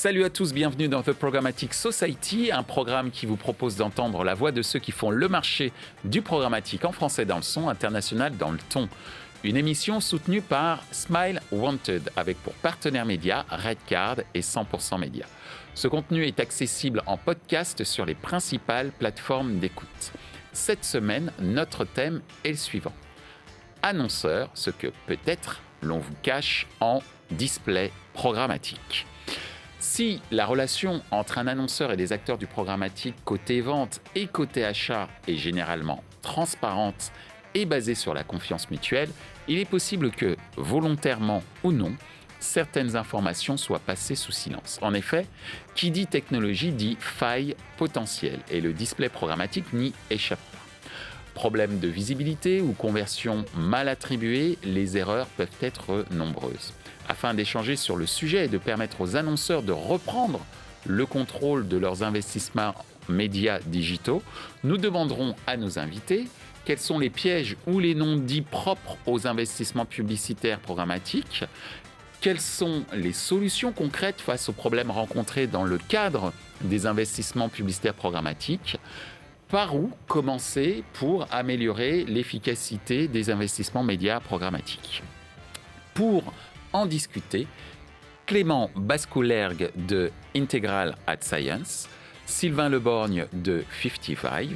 Salut à tous, bienvenue dans The Programmatic Society, un programme qui vous propose d'entendre la voix de ceux qui font le marché du programmatique en français dans le son, international dans le ton. Une émission soutenue par Smile Wanted, avec pour partenaires médias Redcard et 100% Média. Ce contenu est accessible en podcast sur les principales plateformes d'écoute. Cette semaine, notre thème est le suivant. Annonceur, ce que peut-être l'on vous cache en display programmatique. Si la relation entre un annonceur et des acteurs du programmatique côté vente et côté achat est généralement transparente et basée sur la confiance mutuelle, il est possible que, volontairement ou non, certaines informations soient passées sous silence. En effet, qui dit technologie dit faille potentielle et le display programmatique n'y échappe pas. Problème de visibilité ou conversion mal attribuée, les erreurs peuvent être nombreuses. Afin d'échanger sur le sujet et de permettre aux annonceurs de reprendre le contrôle de leurs investissements médias digitaux, nous demanderons à nos invités quels sont les pièges ou les non-dits propres aux investissements publicitaires programmatiques, quelles sont les solutions concrètes face aux problèmes rencontrés dans le cadre des investissements publicitaires programmatiques, par où commencer pour améliorer l'efficacité des investissements médias programmatiques. Pour en discuter, Clément Bascoulergue de Integral Ad Science, Sylvain Leborgne de 55,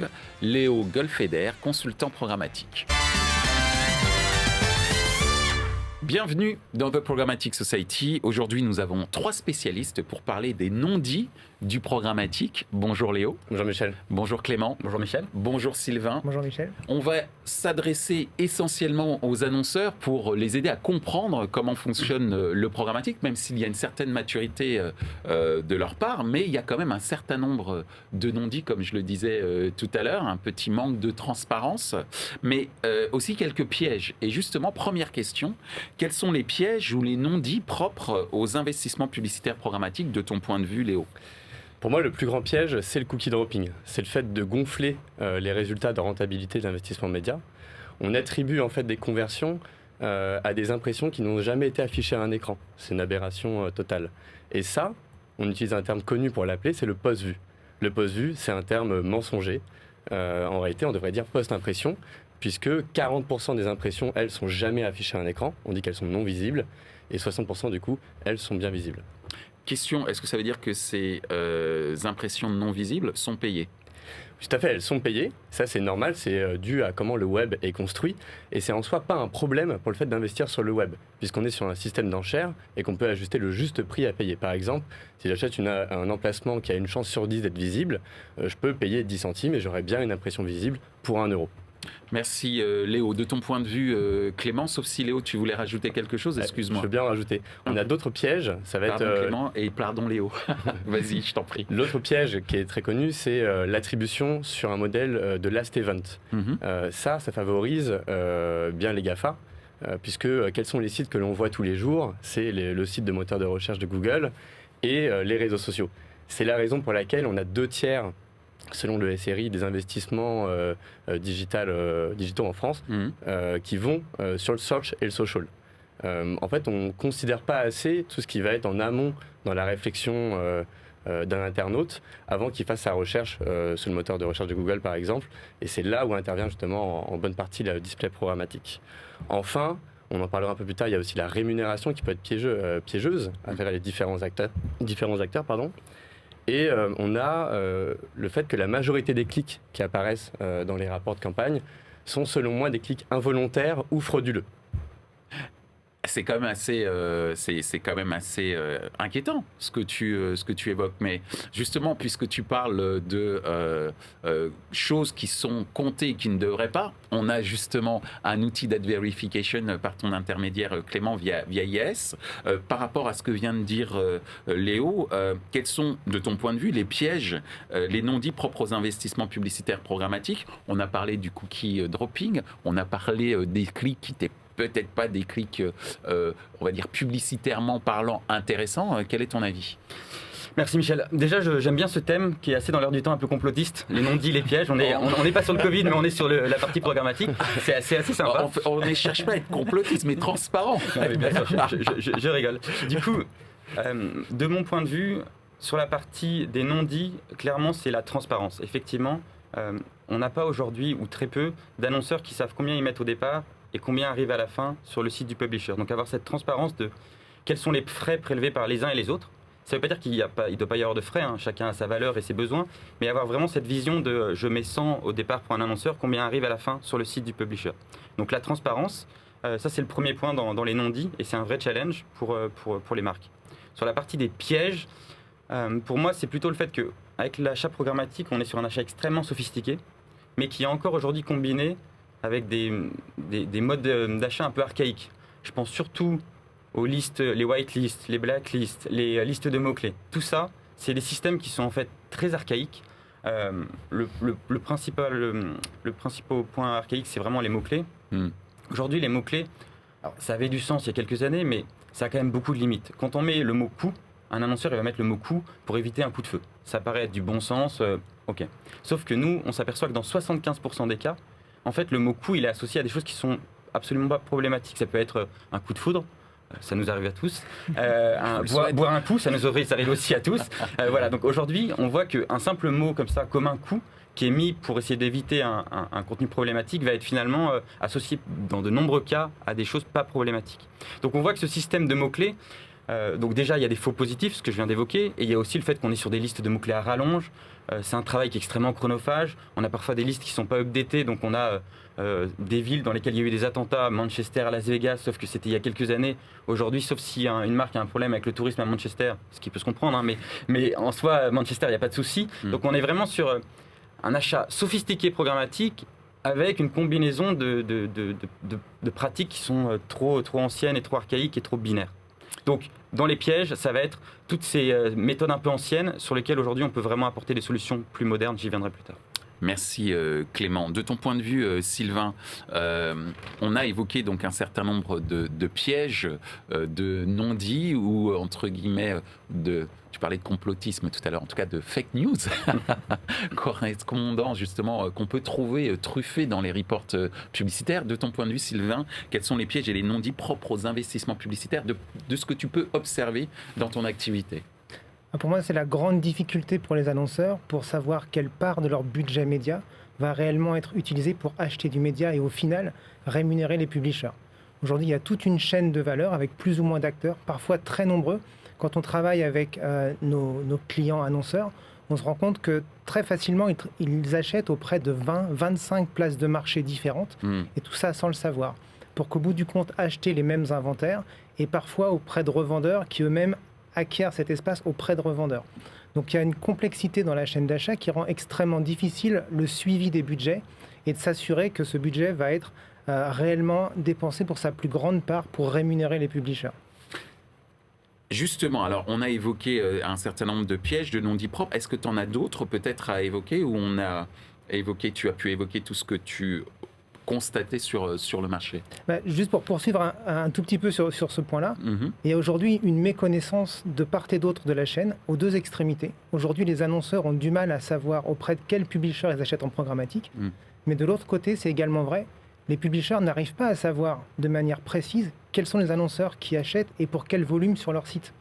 Léo Golfeder, consultant programmatique. Bienvenue dans The Programmatic Society. Aujourd'hui, nous avons 3 spécialistes pour parler des non-dits du programmatique. Bonjour Léo. Bonjour Michel. Bonjour Clément. Bonjour Michel. Bonjour Sylvain. Bonjour Michel. On va s'adresser essentiellement aux annonceurs pour les aider à comprendre comment fonctionne le programmatique, même s'il y a une certaine maturité de leur part, mais il y a quand même un certain nombre de non-dits, comme je le disais tout à l'heure, un petit manque de transparence, mais aussi quelques pièges. Et justement, première question, quels sont les pièges ou les non-dits propres aux investissements publicitaires programmatiques de ton point de vue, Léo ? Pour moi, le plus grand piège, c'est le cookie dropping. C'est le fait de gonfler les résultats de rentabilité de l'investissement média. On attribue en fait des conversions à des impressions qui n'ont jamais été affichées à un écran. C'est une aberration totale. Et ça, on utilise un terme connu pour l'appeler, c'est le post-vue. Le post-vue, c'est un terme mensonger. En réalité, on devrait dire post-impression, puisque 40% des impressions, elles, sont jamais affichées à un écran. On dit qu'elles sont non visibles. Et 60% du coup, elles sont bien visibles. Question, est-ce que ça veut dire que ces impressions non visibles sont payées ? Tout à fait, elles sont payées. Ça, c'est normal, c'est dû à comment le web est construit. Et c'est en soi pas un problème pour le fait d'investir sur le web, puisqu'on est sur un système d'enchères et qu'on peut ajuster le juste prix à payer. Par exemple, si j'achète un emplacement qui a une chance sur 10 d'être visible, je peux payer 10 centimes et j'aurai bien une impression visible pour 1 euro. Merci Léo. De ton point de vue, Clément, sauf si Léo, tu voulais rajouter quelque chose, excuse-moi. Je veux bien rajouter. On a d'autres pièges. Ça va pardon être Clément et pardon Léo. Vas-y, je t'en prie. L'autre piège qui est très connu, c'est l'attribution sur un modèle de last event. Ça favorise bien les GAFA, puisque quels sont les sites que l'on voit tous les jours ? C'est le site de moteur de recherche de Google et les réseaux sociaux. C'est la raison pour laquelle on a 2/3 selon le SRI, des investissements digitaux en France qui vont sur le search et le social. En fait, on ne considère pas assez tout ce qui va être en amont dans la réflexion d'un internaute avant qu'il fasse sa recherche sur le moteur de recherche de Google, par exemple. Et c'est là où intervient justement en bonne partie le display programmatique. Enfin, on en parlera un peu plus tard, il y a aussi la rémunération qui peut être piégeuse à travers les différents acteurs. Et on a le fait que la majorité des clics qui apparaissent dans les rapports de campagne sont selon moi des clics involontaires ou frauduleux. C'est quand même assez inquiétant ce que tu évoques. Mais justement, puisque tu parles de choses qui sont comptées et qui ne devraient pas, on a justement un outil d'ad verification par ton intermédiaire Clément via IAS. Par rapport à ce que vient de dire Léo, quels sont, de ton point de vue, les pièges, les non-dits propres aux investissements publicitaires programmatiques ? On a parlé du cookie dropping, on a parlé des clics qui étaient peut-être pas des clics, on va dire publicitairement parlant, intéressants. Quel est ton avis ? Merci Michel. Déjà, j'aime bien ce thème qui est assez dans l'air du temps, un peu complotiste. Les non-dits, les pièges. On n'est pas sur le Covid, mais on est sur la partie programmatique. C'est assez sympa. On ne cherche pas à être complotiste, mais transparent. Non, mais bien sûr, je rigole. Du coup, de mon point de vue, Sur la partie des non-dits, clairement, c'est la transparence. Effectivement, on n'a pas aujourd'hui, ou très peu, d'annonceurs qui savent combien ils mettent au départ et combien arrive à la fin sur le site du publisher. Donc avoir cette transparence de quels sont les frais prélevés par les uns et les autres. Ça ne veut pas dire qu'il ne doit pas y avoir de frais, hein. Chacun a sa valeur et ses besoins, mais avoir vraiment cette vision de je mets 100 au départ pour un annonceur, combien arrive à la fin sur le site du publisher. Donc la transparence, ça c'est le premier point dans les non-dits et c'est un vrai challenge pour les marques. Sur la partie des pièges, pour moi c'est plutôt le fait qu'avec l'achat programmatique, on est sur un achat extrêmement sophistiqué, mais qui est encore aujourd'hui combiné avec des modes d'achat un peu archaïques. Je pense surtout aux listes, les whitelists, les blacklists, les listes de mots-clés. Tout ça, c'est des systèmes qui sont en fait très archaïques. Le principal point archaïque, c'est vraiment les mots-clés. Aujourd'hui, les mots-clés, ça avait du sens il y a quelques années, mais ça a quand même beaucoup de limites. Quand on met le mot coup, un annonceur il va mettre le mot coup pour éviter un coup de feu. Ça paraît être du bon sens, ok. Sauf que nous, on s'aperçoit que dans 75% des cas, en fait, le mot coup, il est associé à des choses qui sont absolument pas problématiques. Ça peut être un coup de foudre, ça nous arrive à tous. Boire un coup, ça arrive aussi à tous. Voilà, donc aujourd'hui, on voit qu'un simple mot comme ça, comme un coup, qui est mis pour essayer d'éviter un contenu problématique, va être finalement associé dans de nombreux cas à des choses pas problématiques. Donc on voit que ce système de mots-clés, donc déjà il y a des faux positifs, ce que je viens d'évoquer, et il y a aussi le fait qu'on est sur des listes de mots-clés à rallonge. C'est un travail qui est extrêmement chronophage. On a parfois des listes qui ne sont pas updatées, donc on a des villes dans lesquelles il y a eu des attentats, Manchester, Las Vegas, sauf que c'était il y a quelques années. Aujourd'hui, sauf si une marque a un problème avec le tourisme à Manchester, ce qui peut se comprendre, hein, mais en soi, Manchester, il n'y a pas de souci. Donc on est vraiment sur un achat sophistiqué programmatique avec une combinaison de pratiques qui sont trop anciennes et trop archaïques et trop binaires. Donc, dans les pièges, ça va être toutes ces méthodes un peu anciennes sur lesquelles aujourd'hui on peut vraiment apporter des solutions plus modernes. J'y viendrai plus tard. Merci Clément. De ton point de vue, Sylvain, on a évoqué donc un certain nombre de pièges, de non-dits ou entre guillemets tu parlais de complotisme tout à l'heure, en tout cas de fake news, correspondant justement qu'on peut trouver truffés dans les reports publicitaires. De ton point de vue, Sylvain, quels sont les pièges et les non-dits propres aux investissements publicitaires de ce que tu peux observer dans ton activité ? Pour moi, c'est la grande difficulté pour les annonceurs pour savoir quelle part de leur budget média va réellement être utilisée pour acheter du média et au final rémunérer les publishers. Aujourd'hui, il y a toute une chaîne de valeur avec plus ou moins d'acteurs, parfois très nombreux. Quand on travaille avec nos clients annonceurs, on se rend compte que très facilement, ils achètent auprès de 20-25 places de marché différentes et tout ça sans le savoir. Pour qu'au bout du compte, acheter les mêmes inventaires et parfois auprès de revendeurs qui eux-mêmes acquièrent cet espace auprès de revendeurs. Donc il y a une complexité dans la chaîne d'achat qui rend extrêmement difficile le suivi des budgets et de s'assurer que ce budget va être réellement dépensé pour sa plus grande part pour rémunérer les publishers. Justement, alors on a évoqué un certain nombre de pièges, de non-dits propres. Est-ce que tu en as d'autres peut-être à évoquer ou tu as pu évoquer tout ce que tu constaté sur le marché? Juste pour poursuivre un tout petit peu sur ce point-là, il y a aujourd'hui une méconnaissance de part et d'autre de la chaîne, aux deux extrémités. Aujourd'hui, les annonceurs ont du mal à savoir auprès de quel publisher ils achètent en programmatique, mais de l'autre côté, c'est également vrai, les publishers n'arrivent pas à savoir de manière précise quels sont les annonceurs qui achètent et pour quel volume sur leur site.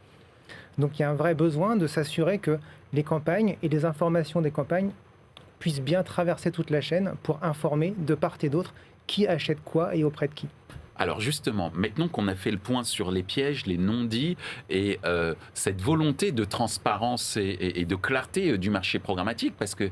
Donc il y a un vrai besoin de s'assurer que les campagnes et les informations des campagnes puissent bien traverser toute la chaîne pour informer de part et d'autre qui achète quoi et auprès de qui. Alors justement, maintenant qu'on a fait le point sur les pièges, les non-dits et cette volonté de transparence et de clarté du marché programmatique, parce que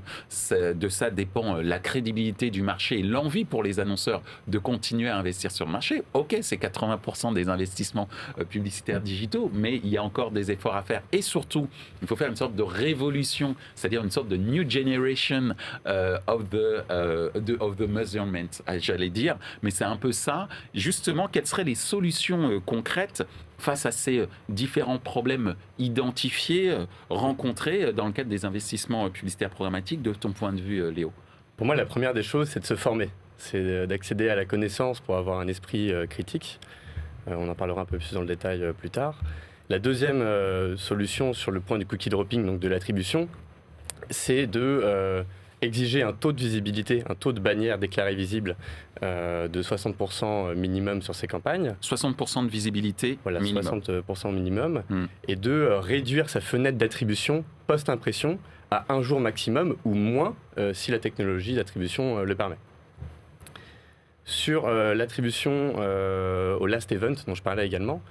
de ça dépend la crédibilité du marché et l'envie pour les annonceurs de continuer à investir sur le marché. Ok, c'est 80% des investissements publicitaires digitaux, mais il y a encore des efforts à faire. Et surtout, il faut faire une sorte de révolution, c'est-à-dire une sorte de new generation of the measurement, j'allais dire, mais c'est un peu ça. Justement, quelles seraient les solutions concrètes face à ces différents problèmes identifiés, rencontrés dans le cadre des investissements publicitaires programmatiques, de ton point de vue, Léo? Pour moi, la première des choses, c'est de se former. C'est d'accéder à la connaissance pour avoir un esprit critique. On en parlera un peu plus dans le détail plus tard. La deuxième solution sur le point du cookie dropping, donc de l'attribution, c'est exiger un taux de visibilité, un taux de bannière déclarée visible de 60% minimum sur ces campagnes. 60% de visibilité voilà, minimum. 60% minimum. Et de réduire sa fenêtre d'attribution post-impression à 1 jour maximum ou moins si la technologie d'attribution le permet. Sur l'attribution au last event dont je parlais également,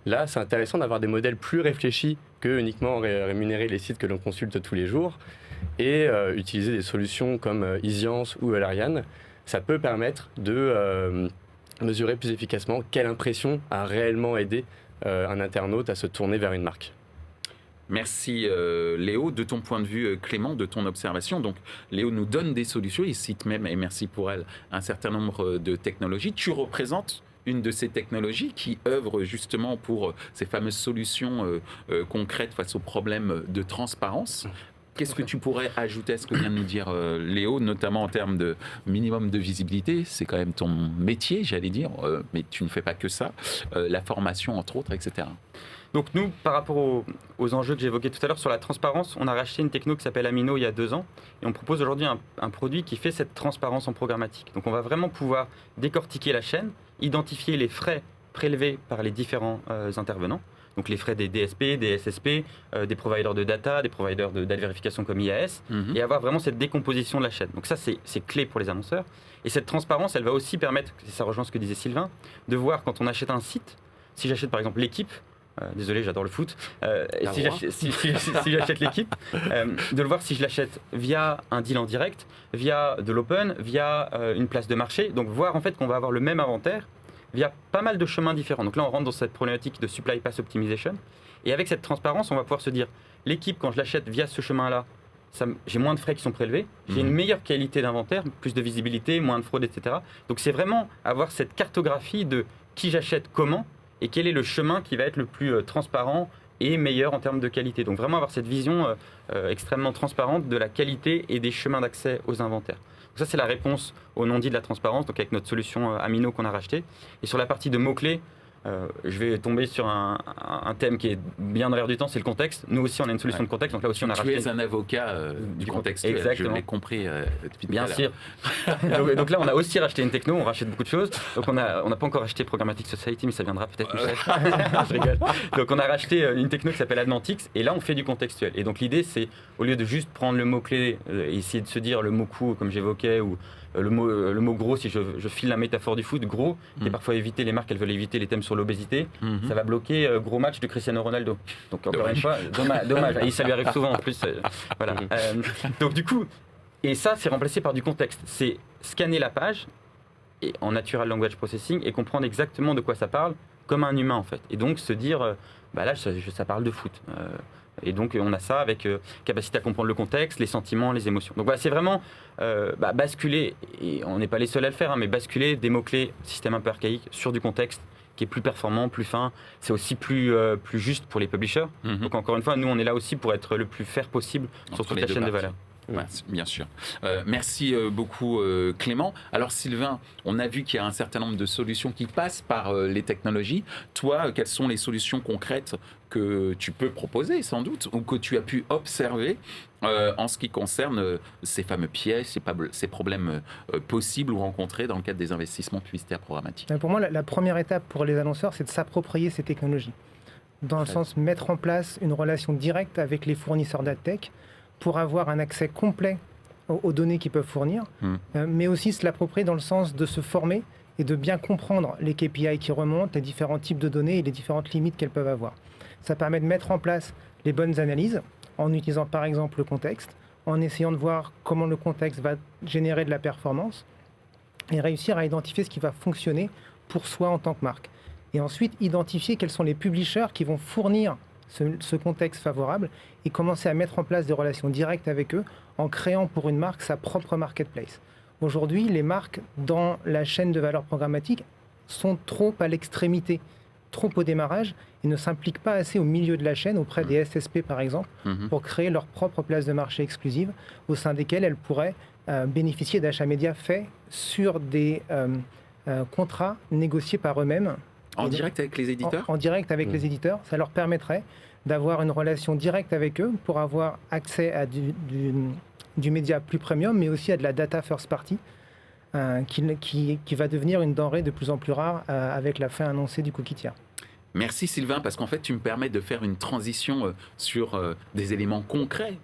là c'est intéressant d'avoir des modèles plus réfléchis que uniquement rémunérer les sites que l'on consulte tous les jours et utiliser des solutions comme Easyiance ou Alarian. Ça peut permettre de mesurer plus efficacement quelle impression a réellement aidé un internaute à se tourner vers une marque. Merci Léo. De ton point de vue, Clément, de ton observation, donc Léo nous donne des solutions, il cite même, et merci pour elle, un certain nombre de technologies. Tu représentes une de ces technologies qui œuvre justement pour ces fameuses solutions concrètes face aux problèmes de transparence. Qu'est-ce que tu pourrais ajouter à ce que vient de nous dire Léo, notamment en termes de minimum de visibilité? C'est quand même ton métier, j'allais dire, mais tu ne fais pas que ça. La formation, entre autres, etc. Donc nous, par rapport aux enjeux que j'évoquais tout à l'heure sur la transparence, on a racheté une techno qui s'appelle Amino il y a 2 ans et on propose aujourd'hui un produit qui fait cette transparence en programmatique. Donc on va vraiment pouvoir décortiquer la chaîne, identifier les frais prélevés par les différents intervenants, donc les frais des DSP, des SSP, des providers de data, des providers de data vérification comme IAS, et avoir vraiment cette décomposition de la chaîne. Donc ça, c'est clé pour les annonceurs. Et cette transparence, elle va aussi permettre, et ça rejoint ce que disait Sylvain, de voir quand on achète un site, si j'achète par exemple l'équipe, désolé, j'adore le foot. Si j'achète l'équipe, de le voir si je l'achète via un deal en direct, via de l'open, via une place de marché. Donc voir en fait qu'on va avoir le même inventaire via pas mal de chemins différents. Donc là, on rentre dans cette problématique de supply path optimization. Et avec cette transparence, on va pouvoir se dire, l'équipe, quand je l'achète via ce chemin-là, j'ai moins de frais qui sont prélevés, j'ai une meilleure qualité d'inventaire, plus de visibilité, moins de fraude, etc. Donc c'est vraiment avoir cette cartographie de qui j'achète comment, et quel est le chemin qui va être le plus transparent et meilleur en termes de qualité. Donc vraiment avoir cette vision extrêmement transparente de la qualité et des chemins d'accès aux inventaires. Donc ça, c'est la réponse au non-dit de la transparence, donc avec notre solution Amino qu'on a racheté. Et sur la partie de mots-clés, je vais tomber sur un thème qui est bien dans l'air du temps, c'est le contexte. Nous aussi, on a une solution de contexte, donc là aussi, on a racheté. Tu es un avocat du contexte, je l'ai compris depuis tout à l'heure. Bien sûr. donc là, on a aussi racheté une techno, on rachète beaucoup de choses. Donc on n'a pas encore racheté Programmatic Society, mais ça viendra peut-être. Je rigole. Donc on a racheté une techno qui s'appelle Admantix, et là, on fait du contextuel. Et donc l'idée, c'est, au lieu de juste prendre le mot-clé, et essayer de se dire le mot-coup, comme j'évoquais, ou le mot gros, si je file la métaphore du foot, gros, et parfois éviter les marques, elles veulent éviter les thèmes sur l'obésité, ça va bloquer gros match de Cristiano Ronaldo. Donc encore une fois, dommage. Et ça lui arrive souvent en plus. Voilà. Donc du coup, et ça c'est remplacé par du contexte. C'est scanner la page et en natural language processing et comprendre exactement de quoi ça parle, comme un humain en fait. Et donc se dire, là ça parle de foot. Et donc on a ça avec capacité à comprendre le contexte, les sentiments, les émotions. Donc voilà, c'est vraiment basculer, et on n'est pas les seuls à le faire, mais basculer des mots-clés, système un peu archaïque, sur du contexte qui est plus performant, plus fin. C'est aussi plus juste pour les publishers. Donc encore une fois, nous on est là aussi pour être le plus fair possible sur toute la chaîne de valeur. Ouais, bien sûr. Merci beaucoup Clément. Alors Sylvain, on a vu qu'il y a un certain nombre de solutions qui passent par les technologies. Toi, quelles sont les solutions concrètes que tu peux proposer sans doute ou que tu as pu observer en ce qui concerne ces fameux pièges, ces problèmes possibles ou rencontrés dans le cadre des investissements publicitaires programmatiques? Pour moi, la première étape pour les annonceurs, c'est de s'approprier ces technologies. Dans le sens mettre en place une relation directe avec les fournisseurs d'adtech pour avoir un accès complet aux données qu'ils peuvent fournir, mais aussi se l'approprier dans le sens de se former et de bien comprendre les KPI qui remontent, les différents types de données et les différentes limites qu'elles peuvent avoir. Ça permet de mettre en place les bonnes analyses en utilisant par exemple le contexte, en essayant de voir comment le contexte va générer de la performance et réussir à identifier ce qui va fonctionner pour soi en tant que marque. Et ensuite, identifier quels sont les publishers qui vont fournir ce contexte favorable et commencer à mettre en place des relations directes avec eux en créant pour une marque sa propre marketplace. Aujourd'hui, les marques dans la chaîne de valeur programmatique sont trop à l'extrémité, trop au démarrage et ne s'impliquent pas assez au milieu de la chaîne auprès des SSP par exemple pour créer leur propre place de marché exclusive au sein desquelles elles pourraient bénéficier d'achats médias faits sur des contrats négociés par eux-mêmes. En direct avec les éditeurs ? En direct avec les éditeurs. Ça leur permettrait d'avoir une relation directe avec eux pour avoir accès à du média plus premium, mais aussi à de la data first party, qui va devenir une denrée de plus en plus rare avec la fin annoncée du cookie tiers. Merci Sylvain, parce qu'en fait tu me permets de faire une transition sur des éléments concrets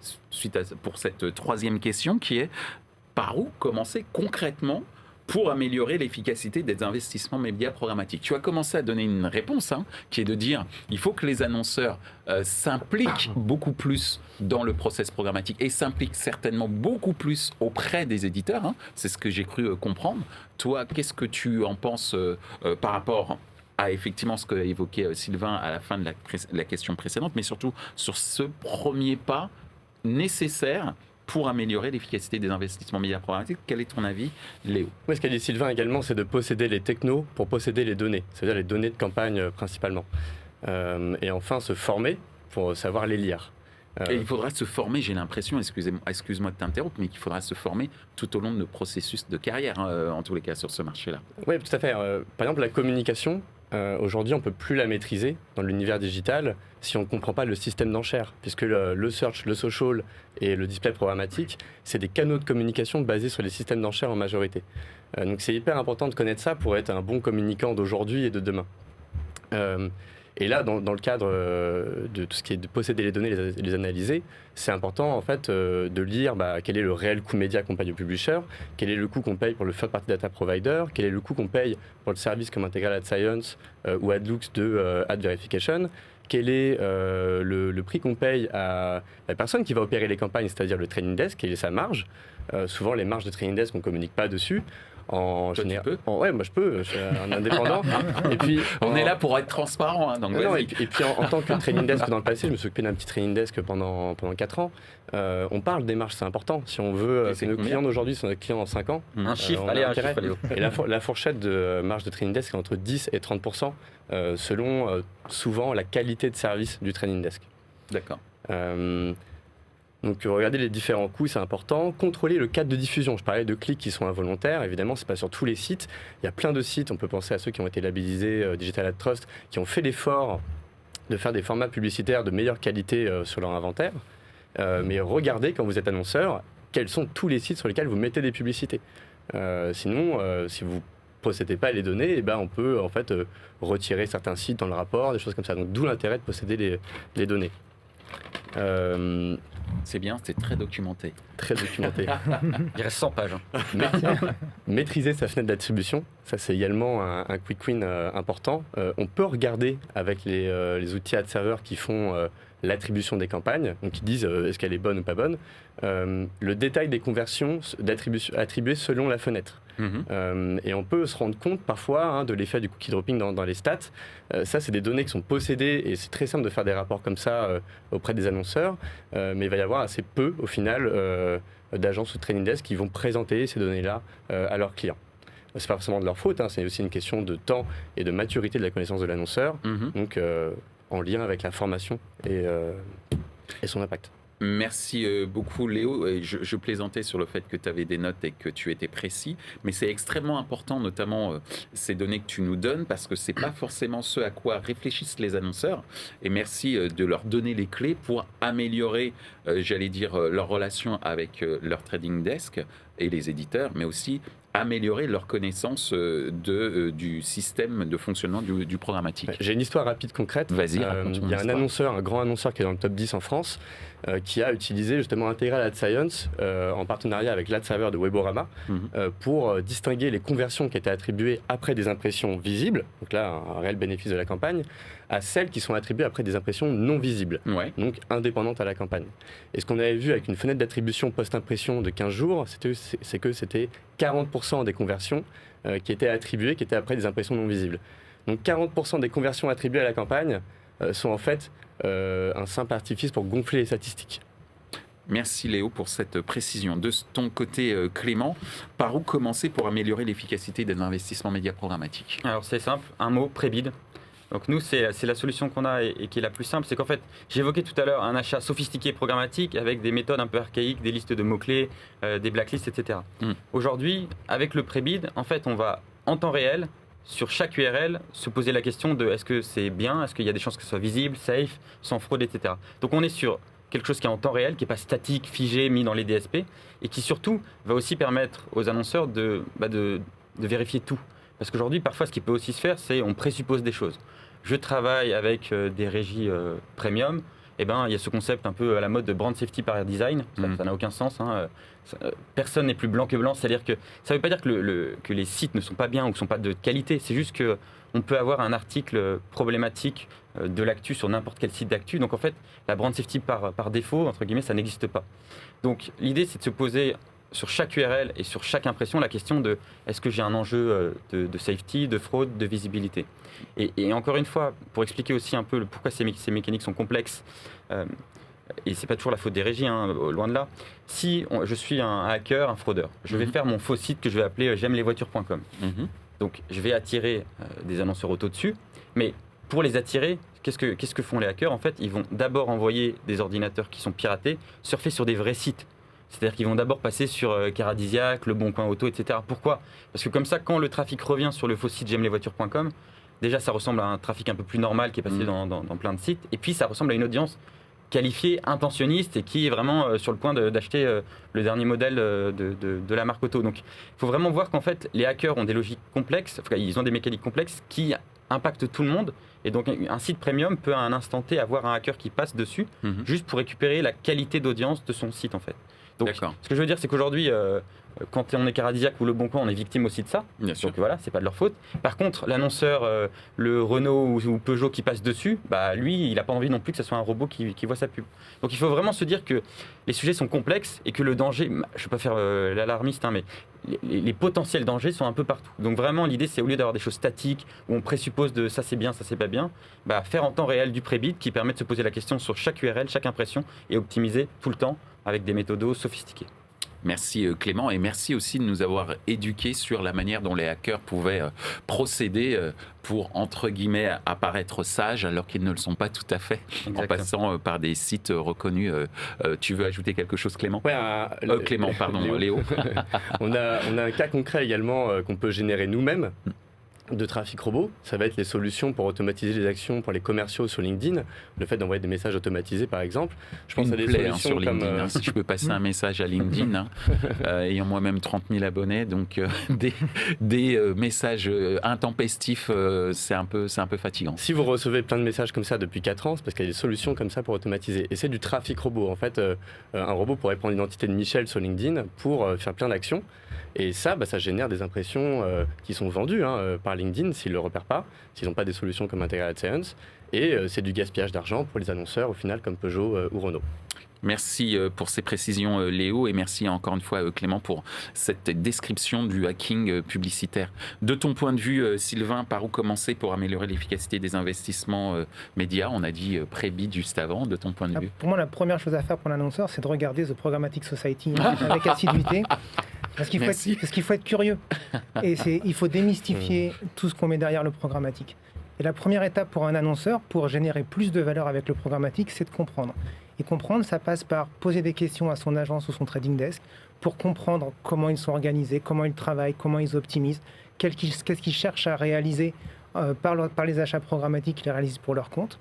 pour cette troisième question qui est par où commencer concrètement pour améliorer l'efficacité des investissements médias programmatiques. Tu as commencé à donner une réponse, qui est de dire il faut que les annonceurs s'impliquent beaucoup plus dans le process programmatique et s'impliquent certainement beaucoup plus auprès des éditeurs. C'est ce que j'ai cru comprendre. Toi, qu'est-ce que tu en penses par rapport à effectivement ce qu'a évoqué Sylvain à la fin de la question précédente, mais surtout sur ce premier pas nécessaire pour améliorer l'efficacité des investissements médias programmatiques. Quel est ton avis, Léo ? Oui, ce qu'a dit Sylvain également, c'est de posséder les technos pour posséder les données, c'est-à-dire les données de campagne principalement. Et enfin, se former pour savoir les lire. Et il faudra se former, j'ai l'impression, excuse-moi de t'interrompre, mais qu'il faudra se former tout au long de nos processus de carrière, en tous les cas, sur ce marché-là. Oui, tout à fait. Par exemple, la communication, aujourd'hui, on ne peut plus la maîtriser dans l'univers digital si on ne comprend pas le système d'enchères, puisque le search, le social et le display programmatique, c'est des canaux de communication basés sur les systèmes d'enchères en majorité. Donc c'est hyper important de connaître ça pour être un bon communicant d'aujourd'hui et de demain. Et là, dans le cadre de tout ce qui est de posséder les données, les analyser, c'est important en fait de lire quel est le réel coût média qu'on paye au publisher, quel est le coût qu'on paye pour le third party data provider, quel est le coût qu'on paye pour le service comme Integral Ad Science ou AdLooks de Ad Verification, quel est le prix qu'on paye à la personne qui va opérer les campagnes, c'est-à-dire le training desk, quelle est sa marge. Souvent, les marges de training desk, on ne communique pas dessus. Toi, tu peux ? Ouais, moi je peux, je suis un indépendant. Et puis, on est là pour être transparent. Donc et puis en tant que training desk dans le passé, je me suis occupé d'un petit training desk pendant 4 ans. On parle des marges, c'est important. Si on veut que nos clients d'aujourd'hui sont nos clients dans 5 ans, un chiffre, allez. Et la fourchette de marge de training desk est entre 10 et 30%, selon souvent la qualité de service du training desk. D'accord. Donc regardez les différents coûts, c'est important. Contrôler le cadre de diffusion. Je parlais de clics qui sont involontaires. Évidemment, c'est pas sur tous les sites. Il y a plein de sites. On peut penser à ceux qui ont été labellisés Digital Ad Trust, qui ont fait l'effort de faire des formats publicitaires de meilleure qualité sur leur inventaire. Mais regardez, quand vous êtes annonceur, quels sont tous les sites sur lesquels vous mettez des publicités. Sinon, si vous possédez pas les données, on peut en fait retirer certains sites dans le rapport, des choses comme ça. Donc d'où l'intérêt de posséder les données. C'est bien, c'est très documenté. Très documenté. Il reste 100 pages. Maîtriser sa fenêtre d'attribution, ça c'est également un quick win important. On peut regarder avec les outils ad server qui font l'attribution des campagnes, donc qui disent est-ce qu'elle est bonne ou pas bonne, le détail des conversions attribuées selon la fenêtre. Et on peut se rendre compte parfois de l'effet du cookie dropping dans les stats. Ça, c'est des données qui sont possédées et c'est très simple de faire des rapports comme ça auprès des annonceurs. Mais il va y avoir assez peu, au final, d'agences ou de training desk qui vont présenter ces données-là à leurs clients. C'est pas forcément de leur faute, c'est aussi une question de temps et de maturité de la connaissance de l'annonceur. Donc, en lien avec la formation et son impact. Merci beaucoup Léo. Je plaisantais sur le fait que tu avais des notes et que tu étais précis, mais c'est extrêmement important, notamment ces données que tu nous donnes, parce que c'est pas forcément ce à quoi réfléchissent les annonceurs. Et merci de leur donner les clés pour améliorer, leur relation avec leur trading desk et les éditeurs, mais aussi améliorer leur connaissance du système de fonctionnement du programmatique. J'ai une histoire rapide, concrète. Vas-y, il y a un grand annonceur qui est dans le top 10 en France, qui a utilisé justement Integral Ad Science en partenariat avec l'ad server de Weborama pour distinguer les conversions qui étaient attribuées après des impressions visibles, donc là un réel bénéfice de la campagne, à celles qui sont attribuées après des impressions non visibles, donc indépendantes à la campagne. Et ce qu'on avait vu avec une fenêtre d'attribution post-impression de 15 jours, c'est que c'était 40% des conversions qui étaient attribuées, qui étaient après des impressions non visibles. Donc 40% des conversions attribuées à la campagne sont en fait un simple artifice pour gonfler les statistiques. Merci Léo pour cette précision. De ton côté, Clément, par où commencer pour améliorer l'efficacité des investissements médias programmatiques ? Alors c'est simple, un mot, pré-bid. Donc nous, c'est la solution qu'on a et qui est la plus simple. C'est qu'en fait, j'évoquais tout à l'heure un achat sophistiqué programmatique avec des méthodes un peu archaïques, des listes de mots-clés, des blacklists, etc. Aujourd'hui, avec le pré-bid, en fait, on va en temps réel, sur chaque URL, se poser la question de est-ce que c'est bien, est-ce qu'il y a des chances que ce soit visible, safe, sans fraude, etc. Donc on est sur quelque chose qui est en temps réel, qui n'est pas statique, figé, mis dans les DSP, et qui surtout va aussi permettre aux annonceurs de vérifier tout. Parce qu'aujourd'hui, parfois, ce qui peut aussi se faire, c'est on présuppose des choses. Je travaille avec des régies premium, il y a ce concept un peu à la mode de brand safety par design, ça n'a aucun sens. Personne n'est plus blanc que blanc, c'est-à-dire que ça ne veut pas dire que les sites ne sont pas bien ou ne sont pas de qualité, c'est juste qu'on peut avoir un article problématique de l'actu sur n'importe quel site d'actu. Donc en fait, la brand safety par défaut, entre guillemets, ça n'existe pas. Donc l'idée, c'est de se poser sur chaque URL et sur chaque impression la question de est-ce que j'ai un enjeu de safety, de fraude, de visibilité. Et encore une fois, pour expliquer aussi un peu pourquoi ces mécaniques sont complexes, et c'est pas toujours la faute des régies, loin de là. Si je suis un hacker, un fraudeur, je vais faire mon faux site que je vais appeler j'aime-les-voitures.com. Donc je vais attirer des annonceurs auto dessus, mais pour les attirer, qu'est-ce que font les hackers? En fait, ils vont d'abord envoyer des ordinateurs qui sont piratés, surfer sur des vrais sites. C'est-à-dire qu'ils vont d'abord passer sur Caradisiac, Le Bon Coin Auto, etc. Pourquoi? Parce que comme ça, quand le trafic revient sur le faux site j'aime-les-voitures.com, déjà ça ressemble à un trafic un peu plus normal qui est passé dans plein de sites, et puis ça ressemble à une audience qualifiée, intentionniste, et qui est vraiment sur le point d'acheter le dernier modèle de la marque auto. Donc il faut vraiment voir qu'en fait, les hackers ont des logiques complexes, enfin, ils ont des mécaniques complexes qui impactent tout le monde, et donc un site premium peut à un instant T avoir un hacker qui passe dessus, juste pour récupérer la qualité d'audience de son site en fait. Donc, ce que je veux dire, c'est qu'aujourd'hui, quand on est Caradisiac ou Le Bon Coin, on est victime aussi de ça. Bien sûr. Donc voilà, c'est pas de leur faute. Par contre, l'annonceur, le Renault ou Peugeot qui passe dessus, lui, il n'a pas envie non plus que ce soit un robot qui voit sa pub. Donc il faut vraiment se dire que les sujets sont complexes et que le danger, je ne vais pas faire l'alarmiste, mais les potentiels dangers sont un peu partout. Donc vraiment, l'idée, c'est au lieu d'avoir des choses statiques où on présuppose de ça c'est bien, ça c'est pas bien, faire en temps réel du pré-bid qui permet de se poser la question sur chaque URL, chaque impression et optimiser tout le temps avec des méthodos sophistiqués. Merci Clément, et merci aussi de nous avoir éduqués sur la manière dont les hackers pouvaient procéder pour, entre guillemets, apparaître sages alors qu'ils ne le sont pas tout à fait. Exactement. En passant par des sites reconnus. Tu veux ajouter quelque chose, Clément? Clément, pardon, Léo. On a un cas concret également qu'on peut générer nous-mêmes de trafic robot. Ça va être les solutions pour automatiser les actions pour les commerciaux sur LinkedIn, le fait d'envoyer des messages automatisés par exemple. Je pense à des solutions sur LinkedIn, si je peux passer un message à LinkedIn, ayant moi-même 30 000 abonnés, donc des messages intempestifs, c'est un peu fatigant. Si vous recevez plein de messages comme ça depuis 4 ans, c'est parce qu'il y a des solutions comme ça pour automatiser. Et c'est du trafic robot. En fait, un robot pourrait prendre l'identité de Michel sur LinkedIn pour faire plein d'actions. Et ça génère des impressions qui sont vendues par LinkedIn s'ils ne le repèrent pas, s'ils n'ont pas des solutions comme Integrated Science. Et c'est du gaspillage d'argent pour les annonceurs, au final, comme Peugeot ou Renault. Merci pour ces précisions, Léo, et merci encore une fois, Clément, pour cette description du hacking publicitaire. De ton point de vue, Sylvain, par où commencer pour améliorer l'efficacité des investissements médias? On a dit pré-bid juste avant, de ton point de vue. Pour moi, la première chose à faire pour l'annonceur, c'est de regarder The Programmatic Society avec assiduité. Parce qu'il faut être curieux. Et il faut démystifier tout ce qu'on met derrière le programmatique. Et la première étape pour un annonceur, pour générer plus de valeur avec le programmatique, c'est de comprendre. Et comprendre, ça passe par poser des questions à son agence ou son trading desk pour comprendre comment ils sont organisés, comment ils travaillent, comment ils optimisent, qu'est-ce qu'ils cherchent à réaliser par les achats programmatiques qu'ils réalisent pour leur compte.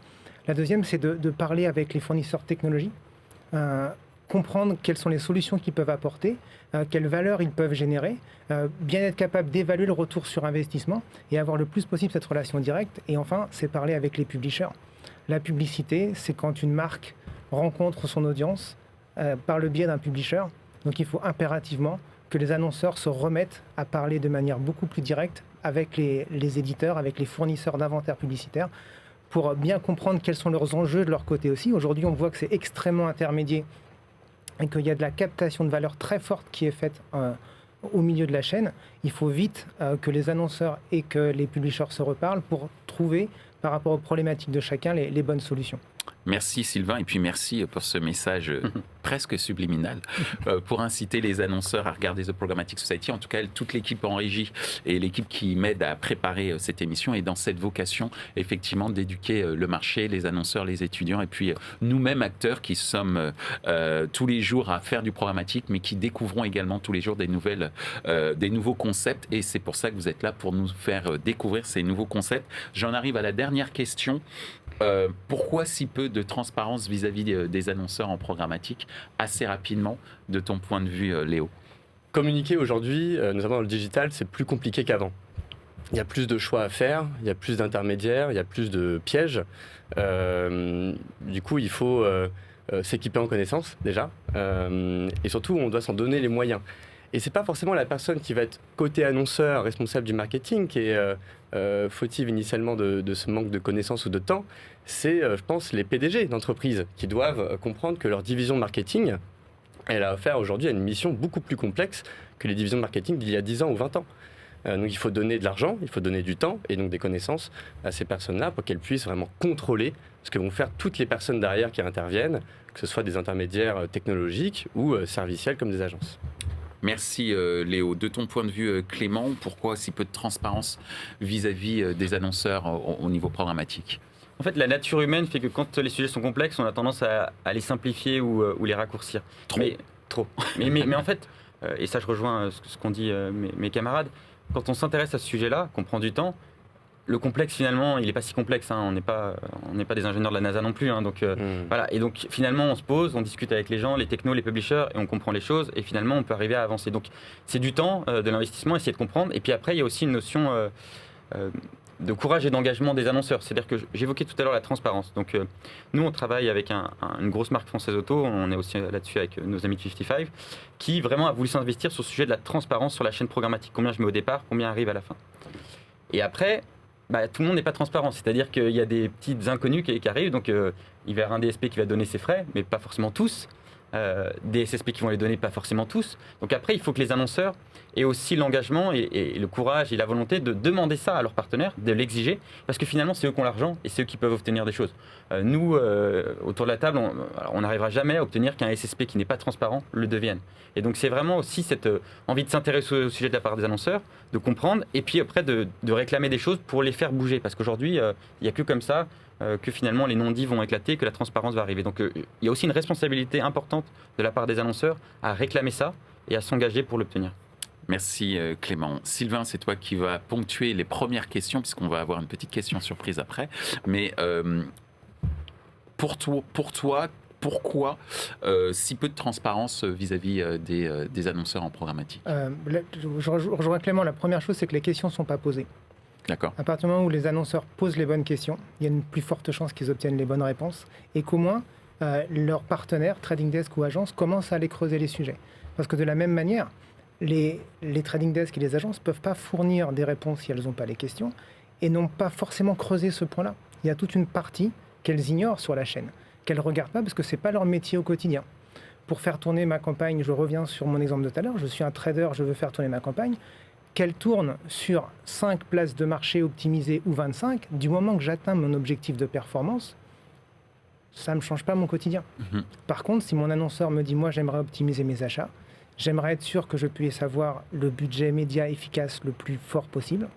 La deuxième, c'est de parler avec les fournisseurs de technologie, comprendre quelles sont les solutions qu'ils peuvent apporter, quelles valeurs ils peuvent générer, bien être capable d'évaluer le retour sur investissement et avoir le plus possible cette relation directe. Et enfin, c'est parler avec les publishers. La publicité, c'est quand une marque rencontre son audience par le biais d'un publisher. Donc il faut impérativement que les annonceurs se remettent à parler de manière beaucoup plus directe avec les éditeurs, avec les fournisseurs d'inventaire publicitaire, pour bien comprendre quels sont leurs enjeux de leur côté aussi. Aujourd'hui, on voit que c'est extrêmement intermédié et qu'il y a de la captation de valeur très forte qui est faite au milieu de la chaîne. Il faut vite que les annonceurs et que les publishers se reparlent pour trouver, par rapport aux problématiques de chacun, les bonnes solutions. Merci Sylvain, et puis merci pour ce message presque subliminal pour inciter les annonceurs à regarder The Programmatic Society. En tout cas, toute l'équipe en régie et l'équipe qui m'aide à préparer cette émission est dans cette vocation, effectivement, d'éduquer le marché, les annonceurs, les étudiants, et puis nous-mêmes acteurs qui sommes tous les jours à faire du programmatique, mais qui découvrons également tous les jours des nouveaux concepts, et c'est pour ça que vous êtes là pour nous faire découvrir ces nouveaux concepts. J'en arrive à la dernière question. Pourquoi si peu de transparence vis-à-vis des annonceurs en programmatique assez rapidement, de ton point de vue, Léo? Communiquer aujourd'hui, notamment dans le digital, c'est plus compliqué qu'avant. Il y a plus de choix à faire, il y a plus d'intermédiaires, il y a plus de pièges. Du coup, il faut s'équiper en connaissances déjà. Et surtout, on doit s'en donner les moyens. Et c'est pas forcément la personne qui va être côté annonceur, responsable du marketing, qui est fautive initialement de ce manque de connaissances ou de temps. C'est, je pense, les PDG d'entreprises qui doivent comprendre que leur division de marketing, elle a affaire aujourd'hui à une mission beaucoup plus complexe que les divisions de marketing d'il y a 10 ans ou 20 ans. Donc il faut donner de l'argent, il faut donner du temps et donc des connaissances à ces personnes-là pour qu'elles puissent vraiment contrôler ce que vont faire toutes les personnes derrière qui interviennent, que ce soit des intermédiaires technologiques ou serviciels comme des agences. Merci Léo. De ton point de vue, Clément, pourquoi si peu de transparence vis-à-vis des annonceurs au niveau programmatique? En fait, la nature humaine fait que quand les sujets sont complexes, on a tendance à les simplifier ou les raccourcir. Trop. Mais en fait, et ça je rejoins ce qu'ont dit mes camarades, quand on s'intéresse à ce sujet-là, qu'on prend du temps, le complexe finalement, il n'est pas si complexe. On n'est pas des ingénieurs de la NASA non plus. Donc voilà. Et donc finalement, on se pose, on discute avec les gens, les technos, les publishers, et on comprend les choses. Et finalement, on peut arriver à avancer. Donc c'est du temps, de l'investissement, essayer de comprendre. Et puis après, il y a aussi une notion de courage et d'engagement des annonceurs. C'est-à-dire que j'évoquais tout à l'heure la transparence. Donc nous, on travaille avec une grosse marque française auto, on est aussi là-dessus avec nos amis de 55, qui vraiment a voulu s'investir sur le sujet de la transparence sur la chaîne programmatique. Combien je mets au départ, combien arrive à la fin. Et après, tout le monde n'est pas transparent. C'est-à-dire qu'il y a des petites inconnus qui arrivent. Donc il va y avoir un DSP qui va donner ses frais, mais pas forcément tous. Des SSP qui vont les donner, pas forcément tous. Donc après, il faut que les annonceurs aient aussi l'engagement et le courage et la volonté de demander ça à leurs partenaires, de l'exiger, parce que finalement, c'est eux qui ont l'argent et c'est eux qui peuvent obtenir des choses. Nous, autour de la table, on n'arrivera jamais à obtenir qu'un SSP qui n'est pas transparent le devienne. Et donc, c'est vraiment aussi cette envie de s'intéresser au sujet de la part des annonceurs, de comprendre, et puis après, de réclamer des choses pour les faire bouger. Parce qu'aujourd'hui, il n'y a que comme ça que finalement les non-dits vont éclater, que la transparence va arriver. Donc il y a aussi une responsabilité importante de la part des annonceurs à réclamer ça et à s'engager pour l'obtenir. Merci Clément. Sylvain, c'est toi qui vas ponctuer les premières questions, puisqu'on va avoir une petite question surprise après. Mais pour toi, pourquoi si peu de transparence vis-à-vis des annonceurs en programmatique? Je rejoins Clément, la première chose, c'est que les questions ne sont pas posées. D'accord. À partir du moment où les annonceurs posent les bonnes questions, il y a une plus forte chance qu'ils obtiennent les bonnes réponses et qu'au moins leurs partenaires, trading desk ou agences, commencent à aller creuser les sujets. Parce que de la même manière, les trading desk et les agences ne peuvent pas fournir des réponses si elles n'ont pas les questions et n'ont pas forcément creusé ce point-là. Il y a toute une partie qu'elles ignorent sur la chaîne, qu'elles ne regardent pas parce que ce n'est pas leur métier au quotidien. Pour faire tourner ma campagne, je reviens sur mon exemple de tout à l'heure, je suis un trader, je veux faire tourner ma campagne, qu'elle tourne sur 5 places de marché optimisées ou 25, du moment que j'atteins mon objectif de performance, ça ne me change pas mon quotidien. Par contre, si mon annonceur me dit « moi, j'aimerais optimiser mes achats, j'aimerais être sûr que je puisse avoir le budget média efficace le plus fort possible,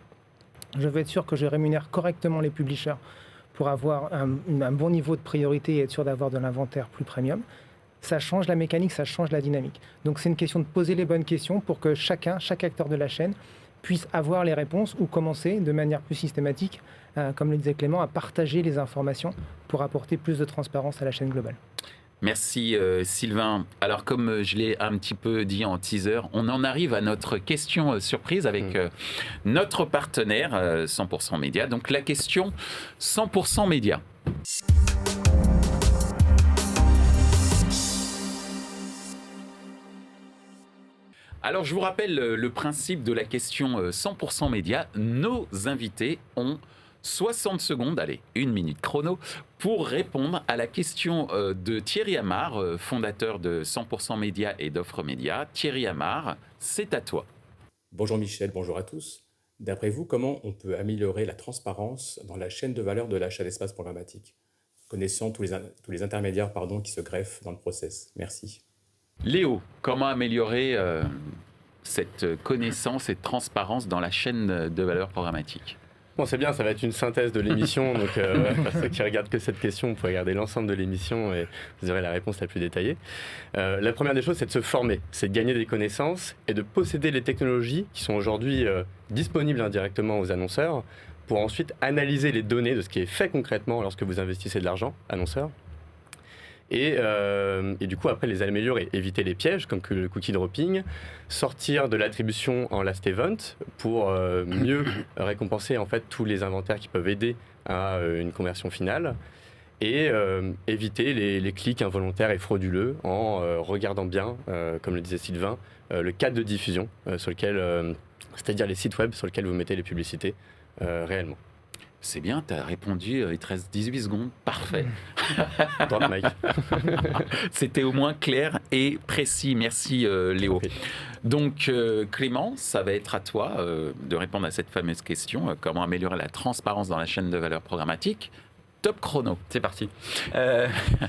je veux être sûr que je rémunère correctement les publishers pour avoir un bon niveau de priorité et être sûr d'avoir de l'inventaire plus premium », ça change la mécanique, ça change la dynamique. Donc c'est une question de poser les bonnes questions pour que chaque acteur de la chaîne puisse avoir les réponses ou commencer de manière plus systématique, comme le disait Clément, à partager les informations pour apporter plus de transparence à la chaîne globale. Merci Sylvain. Alors comme je l'ai un petit peu dit en teaser, on en arrive à notre question surprise avec notre partenaire 100% Média. Donc la question 100% Média. Alors, je vous rappelle le principe de la question 100% média. Nos invités ont 60 secondes, allez, 1 minute chrono, pour répondre à la question de Thierry Amar, fondateur de 100% média et d'Offre Média. Thierry Amar, c'est à toi. Bonjour Michel, bonjour à tous. D'après vous, comment on peut améliorer la transparence dans la chaîne de valeur de l'achat d'espace programmatique, connaissant tous les intermédiaires qui se greffent dans le process? Merci. Léo, comment améliorer cette connaissance et transparence dans la chaîne de valeur programmatique? Bon, c'est bien, ça va être une synthèse de l'émission. Donc, pour ceux qui regardent que cette question, vous pouvez regarder l'ensemble de l'émission et vous aurez la réponse la plus détaillée. La première des choses, c'est de se former, c'est de gagner des connaissances et de posséder les technologies qui sont aujourd'hui disponibles indirectement aux annonceurs pour ensuite analyser les données de ce qui est fait concrètement lorsque vous investissez de l'argent, annonceurs, Et du coup, après, les améliorer, éviter les pièges, comme que le cookie dropping, sortir de l'attribution en last event pour mieux récompenser en fait tous les inventaires qui peuvent aider à une conversion finale, et éviter les clics involontaires et frauduleux en regardant bien, comme le disait Sylvain, le cadre de diffusion sur lequel, c'est-à-dire les sites web sur lesquels vous mettez les publicités réellement. C'est bien, tu as répondu, il te reste 18 secondes, parfait. Drop mic. C'était au moins clair et précis, merci Léo. Okay. Donc Clément, ça va être à toi de répondre à cette fameuse question, comment améliorer la transparence dans la chaîne de valeur programmatique. Top chrono. C'est parti.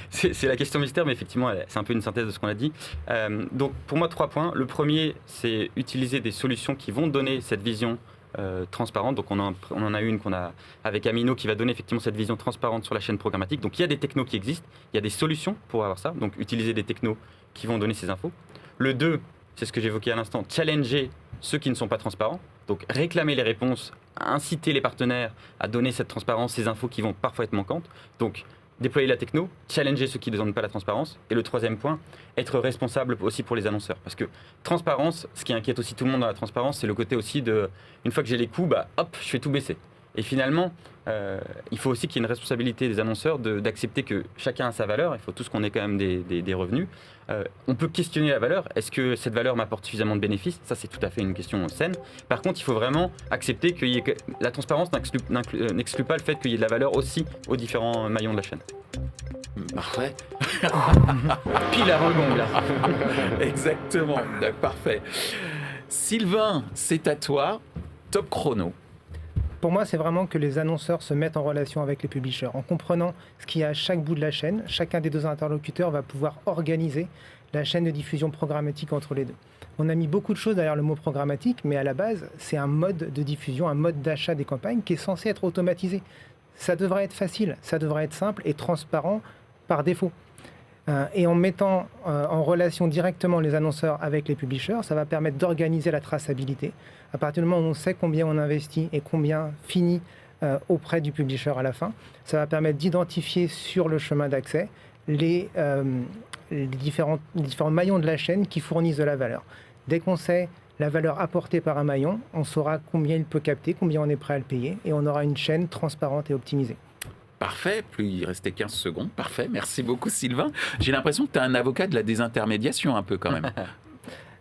C'est la question mystère, mais effectivement, c'est un peu une synthèse de ce qu'on a dit. Donc pour moi, 3 points. Le premier, c'est utiliser des solutions qui vont donner cette vision transparente. Donc on en a une qu'on a avec Amino qui va donner effectivement cette vision transparente sur la chaîne programmatique. Donc il y a des technos qui existent, il y a des solutions pour avoir ça. Donc utiliser des technos qui vont donner ces infos. Le 2, c'est ce que j'évoquais à l'instant, challenger ceux qui ne sont pas transparents. Donc réclamer les réponses, inciter les partenaires à donner cette transparence, ces infos qui vont parfois être manquantes. Donc déployer la techno, challenger ceux qui ne donnent pas la transparence. Et le 3e point, être responsable aussi pour les annonceurs. Parce que transparence, ce qui inquiète aussi tout le monde dans la transparence, c'est le côté aussi de, une fois que j'ai les coûts, hop, je fais tout baisser. Et finalement, il faut aussi qu'il y ait une responsabilité des annonceurs d'accepter que chacun a sa valeur. Il faut tous qu'on ait quand même des revenus. On peut questionner la valeur. Est-ce que cette valeur m'apporte suffisamment de bénéfices ? Ça, c'est tout à fait une question saine. Par contre, il faut vraiment accepter que la transparence n'exclut pas le fait qu'il y ait de la valeur aussi aux différents maillons de la chaîne. Parfait. Pile avant le gong, là. Exactement. Parfait. Sylvain, c'est à toi. Top chrono. Pour moi, c'est vraiment que les annonceurs se mettent en relation avec les publishers. En comprenant ce qu'il y a à chaque bout de la chaîne, chacun des 2 interlocuteurs va pouvoir organiser la chaîne de diffusion programmatique entre les 2. On a mis beaucoup de choses derrière le mot programmatique, mais à la base, c'est un mode de diffusion, un mode d'achat des campagnes qui est censé être automatisé. Ça devrait être facile, ça devrait être simple et transparent par défaut. Et en mettant en relation directement les annonceurs avec les publishers, ça va permettre d'organiser la traçabilité. À partir du moment où on sait combien on investit et combien finit auprès du publisher à la fin, ça va permettre d'identifier sur le chemin d'accès les différents maillons de la chaîne qui fournissent de la valeur. Dès qu'on sait la valeur apportée par un maillon, on saura combien il peut capter, combien on est prêt à le payer, et on aura une chaîne transparente et optimisée. Parfait, il restait 15 secondes. Parfait, merci beaucoup Sylvain. J'ai l'impression que tu es un avocat de la désintermédiation un peu quand même.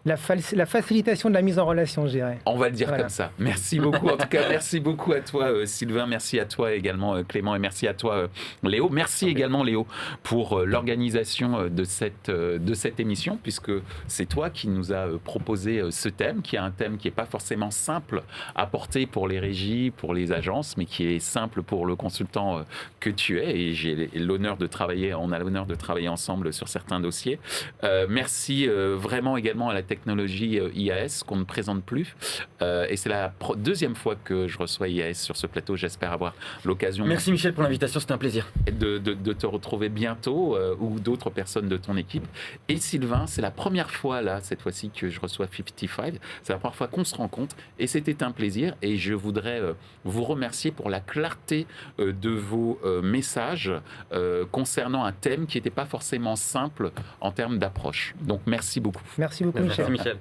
La facilitation de la mise en relation, je dirais. On va le dire comme ça. Merci beaucoup. En tout cas, merci beaucoup à toi, Sylvain. Merci à toi également, Clément. Et merci à toi, Léo. Merci également, Léo, pour l'organisation de cette émission, puisque c'est toi qui nous a proposé ce thème, qui est un thème qui n'est pas forcément simple à porter pour les régies, pour les agences, mais qui est simple pour le consultant que tu es. Et on a l'honneur de travailler ensemble sur certains dossiers. Merci vraiment également à la technologie IAS qu'on ne présente plus. Et c'est la 2e fois que je reçois IAS sur ce plateau. J'espère avoir l'occasion... Merci Michel pour l'invitation, c'était un plaisir. De te retrouver bientôt ou d'autres personnes de ton équipe. Et Sylvain, c'est la première fois là, cette fois-ci, que je reçois 55. C'est la première fois qu'on se rencontre et c'était un plaisir. Et je voudrais vous remercier pour la clarté de vos messages concernant un thème qui n'était pas forcément simple en termes d'approche. Donc merci beaucoup. Merci beaucoup Michel. Merci Michel.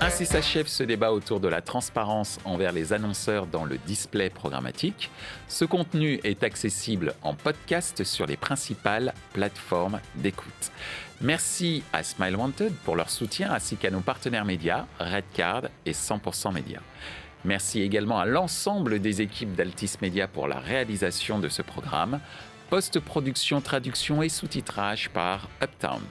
Ainsi s'achève ce débat autour de la transparence envers les annonceurs dans le display programmatique. Ce contenu est accessible en podcast sur les principales plateformes d'écoute. Merci à Smile Wanted pour leur soutien ainsi qu'à nos partenaires médias, Redcard et 100% Média. Merci également à l'ensemble des équipes d'Altis Media pour la réalisation de ce programme. Post-production, traduction et sous-titrage par Uptown.